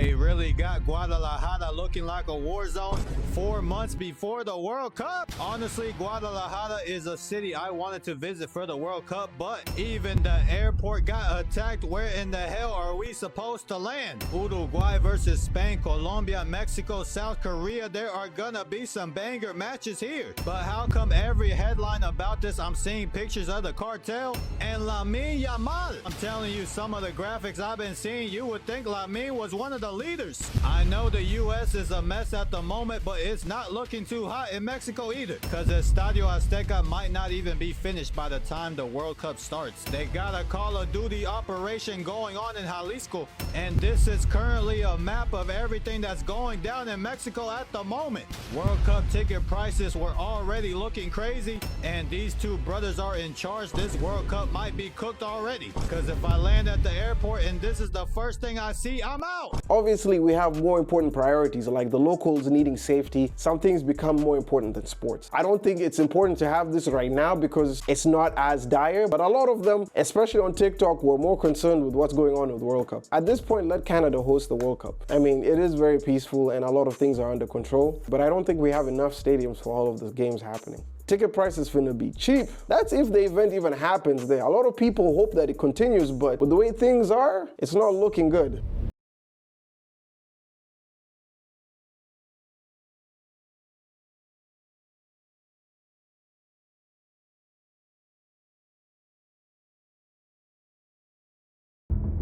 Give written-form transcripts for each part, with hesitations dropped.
They really got Guadalajara looking like a war zone 4 months before the World Cup. Honestly, Guadalajara is a city I wanted to visit for the World Cup, but even the airport got attacked. Where in the hell are we supposed to land? Uruguay versus Spain, Colombia, Mexico, South Korea. There are gonna be some banger matches here. But how come every headline about this I'm seeing pictures of the Cartel and Lamine Yamal? I'm telling you, some of the graphics I've been seeing, you would think Lamine was one of the leaders. I know the US is a mess at the moment, but it's not looking too hot in Mexico either, because Estadio Azteca might not even be finished by the time the World Cup starts. They got a Call of Duty operation going on in Jalisco, and this is currently a map of everything that's going down in Mexico at the moment. World Cup ticket prices were already looking crazy, and these two brothers are in charge. This World Cup might be cooked already, because if I land at the airport and this is the first thing I see, I'm out. Obviously, we have more important priorities, like the locals needing safety. Some things become more important than sports. I don't think it's important to have this right now because it's not as dire, but a lot of them, especially on TikTok, were more concerned with what's going on with the World Cup. At this point, let Canada host the World Cup. I mean, it is very peaceful and a lot of things are under control, but I don't think we have enough stadiums for all of the games happening. Ticket prices finna be cheap. That's if the event even happens there. A lot of people hope that it continues, but with the way things are, it's not looking good.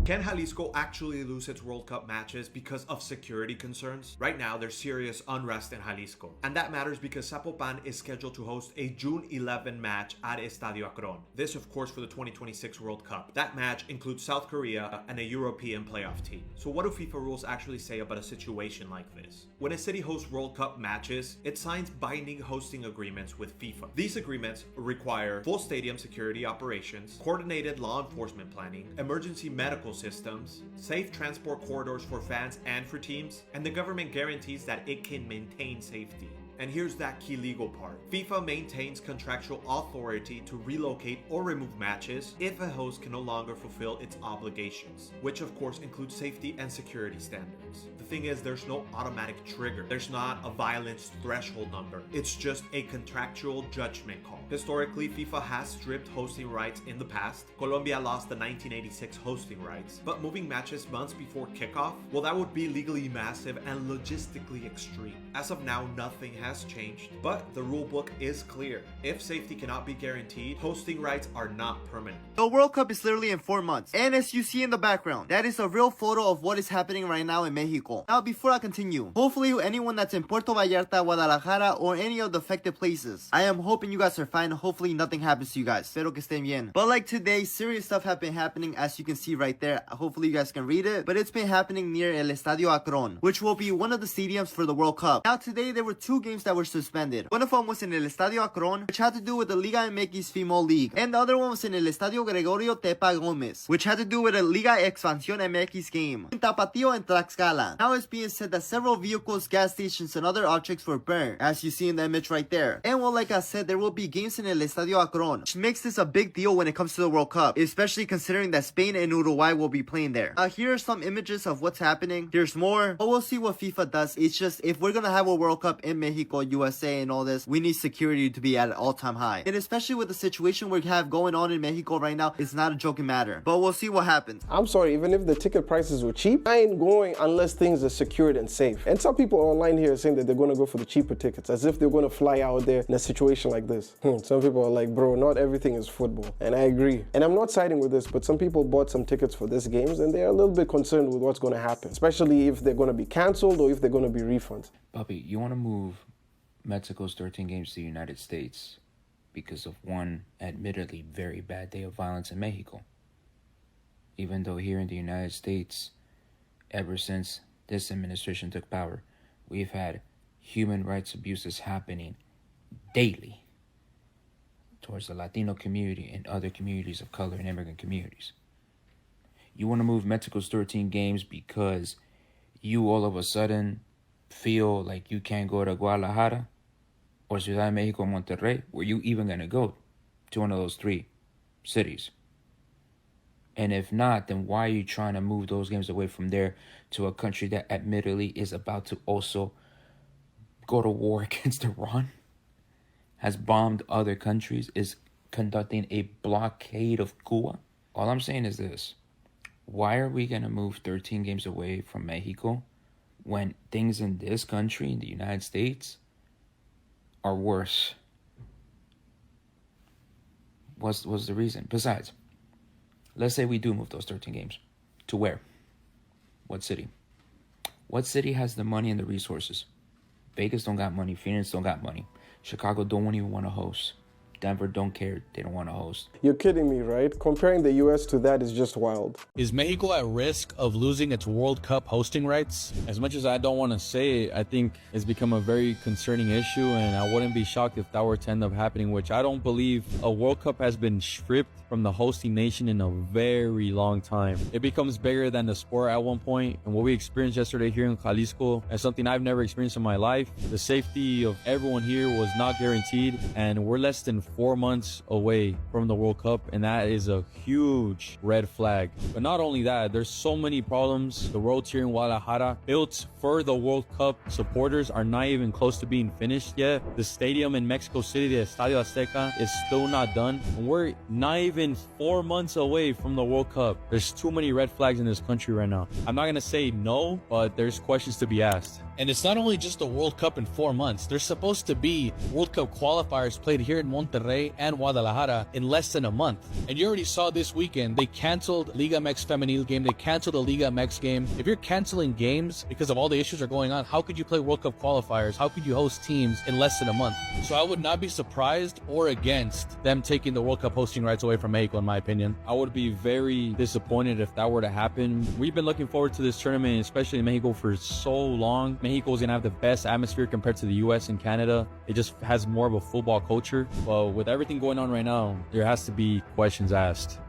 Can Jalisco actually lose its World Cup matches because of security concerns? Right now, there's serious unrest in Jalisco. And that matters because Zapopan is scheduled to host a June 11 match at Estadio Akron. This, of course, for the 2026 World Cup. That match includes South Korea and a European playoff team. So what do FIFA rules actually say about a situation like this? When a city hosts World Cup matches, it signs binding hosting agreements with FIFA. These agreements require full stadium security operations, coordinated law enforcement planning, emergency medical systems, safe transport corridors for fans and for teams, and the government guarantees that it can maintain safety. And here's that key legal part. FIFA maintains contractual authority to relocate or remove matches if a host can no longer fulfill its obligations, which of course includes safety and security standards. The thing is, there's no automatic trigger. There's not a violence threshold number. It's just a contractual judgment call. Historically, FIFA has stripped hosting rights in the past. Colombia lost the 1986 hosting rights, but moving matches months before kickoff, well, that would be legally massive and logistically extreme. As of now, nothing has changed, but the rulebook is clear. If safety cannot be guaranteed, hosting rights are not permanent. The World Cup is literally in 4 months, and as you see in the background, that is a real photo of what is happening right now in Mexico. Now, before I continue, hopefully anyone that's in Puerto Vallarta, Guadalajara, or any of the affected places, I am hoping you guys are fine. Hopefully nothing happens to you guys. Espero que estén bien. But like today, serious stuff have been happening, as you can see right there. Hopefully you guys can read it, but it's been happening near El Estadio Akron, which will be one of the stadiums for the World Cup. Now today, there were 2 games that were suspended. One of them was in El Estadio Akron, which had to do with the Liga MX Female League, and the other one was in El Estadio Gregorio Tepa Gomez, which had to do with a Liga Expansión MX game in Tapatío and Tlaxcala. Now it's being said that several vehicles, gas stations, and other objects were burned, as you see in the image right there. And well, like I said, there will be games in El Estadio Akron, which makes this a big deal when it comes to the World Cup, especially considering that Spain and Uruguay will be playing there. Here are some images of what's happening. Here's more, but we'll see what FIFA does. It's just, if we're gonna have a World Cup in Mexico, USA, and all this, we need security to be at an all-time high. And especially with the situation we have going on in Mexico right now, it's not a joking matter. But we'll see what happens. I'm sorry, even if the ticket prices were cheap, I ain't going unless things are secured and safe. And some people online here are saying that they're going to go for the cheaper tickets, as if they're going to fly out there in a situation like this. Some people are like, bro, not everything is football. And I agree. And I'm not siding with this, but some people bought some tickets for this games and they're a little bit concerned with what's going to happen, especially if they're going to be canceled or if they're going to be refunded. Puppy, you want to move Mexico's 13 games to the United States because of one admittedly very bad day of violence in Mexico. Even though here in the United States, ever since this administration took power, we've had human rights abuses happening daily towards the Latino community and other communities of color and immigrant communities. You want to move Mexico's 13 games because you all of a sudden feel like you can't go to Guadalajara or Ciudad de Mexico, Monterrey? Were you even going to go to one of those 3 cities? And if not, then why are you trying to move those games away from there to a country that admittedly is about to also go to war against Iran, has bombed other countries, is conducting a blockade of Cuba? All I'm saying is this. Why are we going to move 13 games away from Mexico when things in this country, in the United States, are worse? What's the reason? Besides, let's say we do move those 13 games. To where? What city? What city has the money and the resources? Vegas don't got money. Phoenix don't got money. Chicago don't even want to host. Denver don't care. They don't want to host. You're kidding me, right? Comparing the US to that is just wild. Is Mexico at risk of losing its World Cup hosting rights? As much as I don't want to say it, I think it's become a very concerning issue, and I wouldn't be shocked if that were to end up happening, which I don't believe a World Cup has been stripped from the hosting nation in a very long time. It becomes bigger than the sport at one point, and what we experienced yesterday here in Jalisco is something I've never experienced in my life. The safety of everyone here was not guaranteed, and we're less than 4 months away from the World Cup, and that is a huge red flag. But not only that, there's so many problems. The roads here in Guadalajara, built for the World Cup supporters, are not even close to being finished yet. The stadium in Mexico City, the Estadio Azteca, is still not done, and we're not even 4 months away from the World Cup. There's too many red flags in this country right now. I'm not gonna say no, but there's questions to be asked. And it's not only just the World Cup in 4 months. There's supposed to be World Cup qualifiers played here in Monterrey and Guadalajara in less than a month. And you already saw this weekend, they canceled Liga MX Femenil game. They canceled the Liga MX game. If you're canceling games because of all the issues that are going on, how could you play World Cup qualifiers? How could you host teams in less than a month? So I would not be surprised or against them taking the World Cup hosting rights away from Mexico, in my opinion. I would be very disappointed if that were to happen. We've been looking forward to this tournament, especially in Mexico, for so long. Mexico is going to have the best atmosphere compared to the US and Canada. It just has more of a football culture. But with everything going on right now, there has to be questions asked.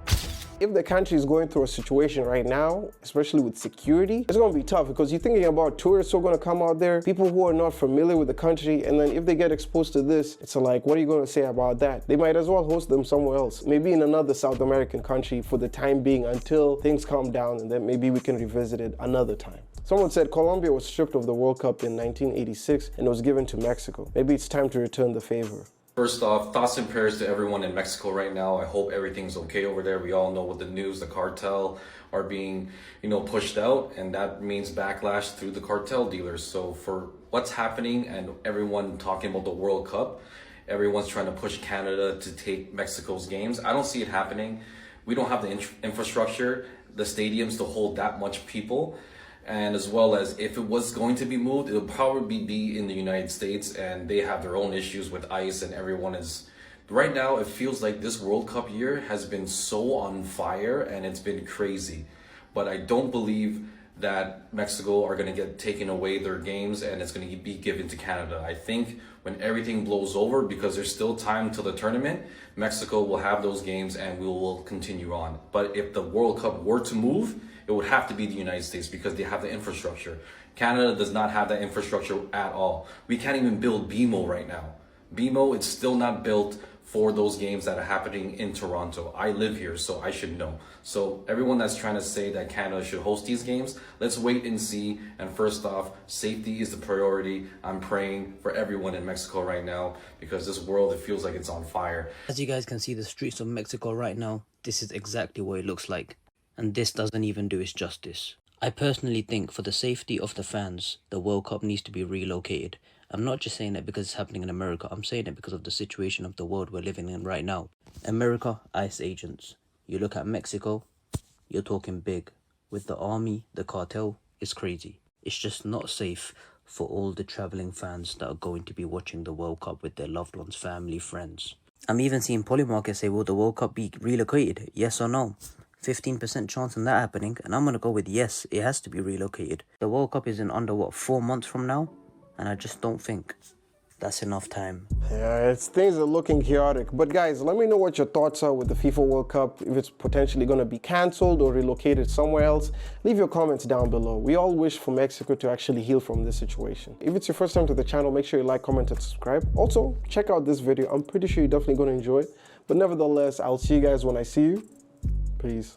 If the country is going through a situation right now, especially with security, it's going to be tough because you're thinking about tourists who are going to come out there, people who are not familiar with the country, and then if they get exposed to this, it's like, what are you going to say about that? They might as well host them somewhere else, maybe in another South American country for the time being until things calm down, and then maybe we can revisit it another time. Someone said Colombia was stripped of the World Cup in 1986 and was given to Mexico. Maybe it's time to return the favor. First off, thoughts and prayers to everyone in Mexico right now. I hope everything's okay over there. We all know with the news, the cartel are being, pushed out, and that means backlash through the cartel dealers. So for what's happening and everyone talking about the World Cup, everyone's trying to push Canada to take Mexico's games. I don't see it happening. We don't have the infrastructure, the stadiums to hold that much people. And as well as if it was going to be moved, it'll probably be in the United States, and they have their own issues with ICE, and everyone is... Right now, it feels like this World Cup year has been so on fire, and it's been crazy. But I don't believe that Mexico are going to get taken away their games, and it's going to be given to Canada. I think when everything blows over, because there's still time till the tournament, Mexico will have those games, and we will continue on. But if the World Cup were to move, it would have to be the United States because they have the infrastructure. Canada does not have that infrastructure at all. We can't even build BMO right now. BMO, it's still not built for those games that are happening in Toronto. I live here, so I should know. So everyone that's trying to say that Canada should host these games, let's wait and see. And first off, safety is the priority. I'm praying for everyone in Mexico right now because this world, it feels like it's on fire. As you guys can see the streets of Mexico right now, this is exactly what it looks like. And this doesn't even do its justice. I personally think for the safety of the fans, the World Cup needs to be relocated. I'm not just saying it because it's happening in America, I'm saying it because of the situation of the world we're living in right now. America, ICE agents. You look at Mexico, you're talking big. With the army, the cartel, it's crazy. It's just not safe for all the travelling fans that are going to be watching the World Cup with their loved ones, family, friends. I'm even seeing Polymarket say, will the World Cup be relocated? Yes or no? 15% chance on that happening, and I'm going to go with yes, it has to be relocated. The World Cup is in under, 4 months from now? And I just don't think that's enough time. Yeah, things are looking chaotic. But guys, let me know what your thoughts are with the FIFA World Cup, if it's potentially going to be cancelled or relocated somewhere else. Leave your comments down below. We all wish for Mexico to actually heal from this situation. If it's your first time to the channel, make sure you like, comment, and subscribe. Also, check out this video. I'm pretty sure you're definitely going to enjoy it. But nevertheless, I'll see you guys when I see you. Peace.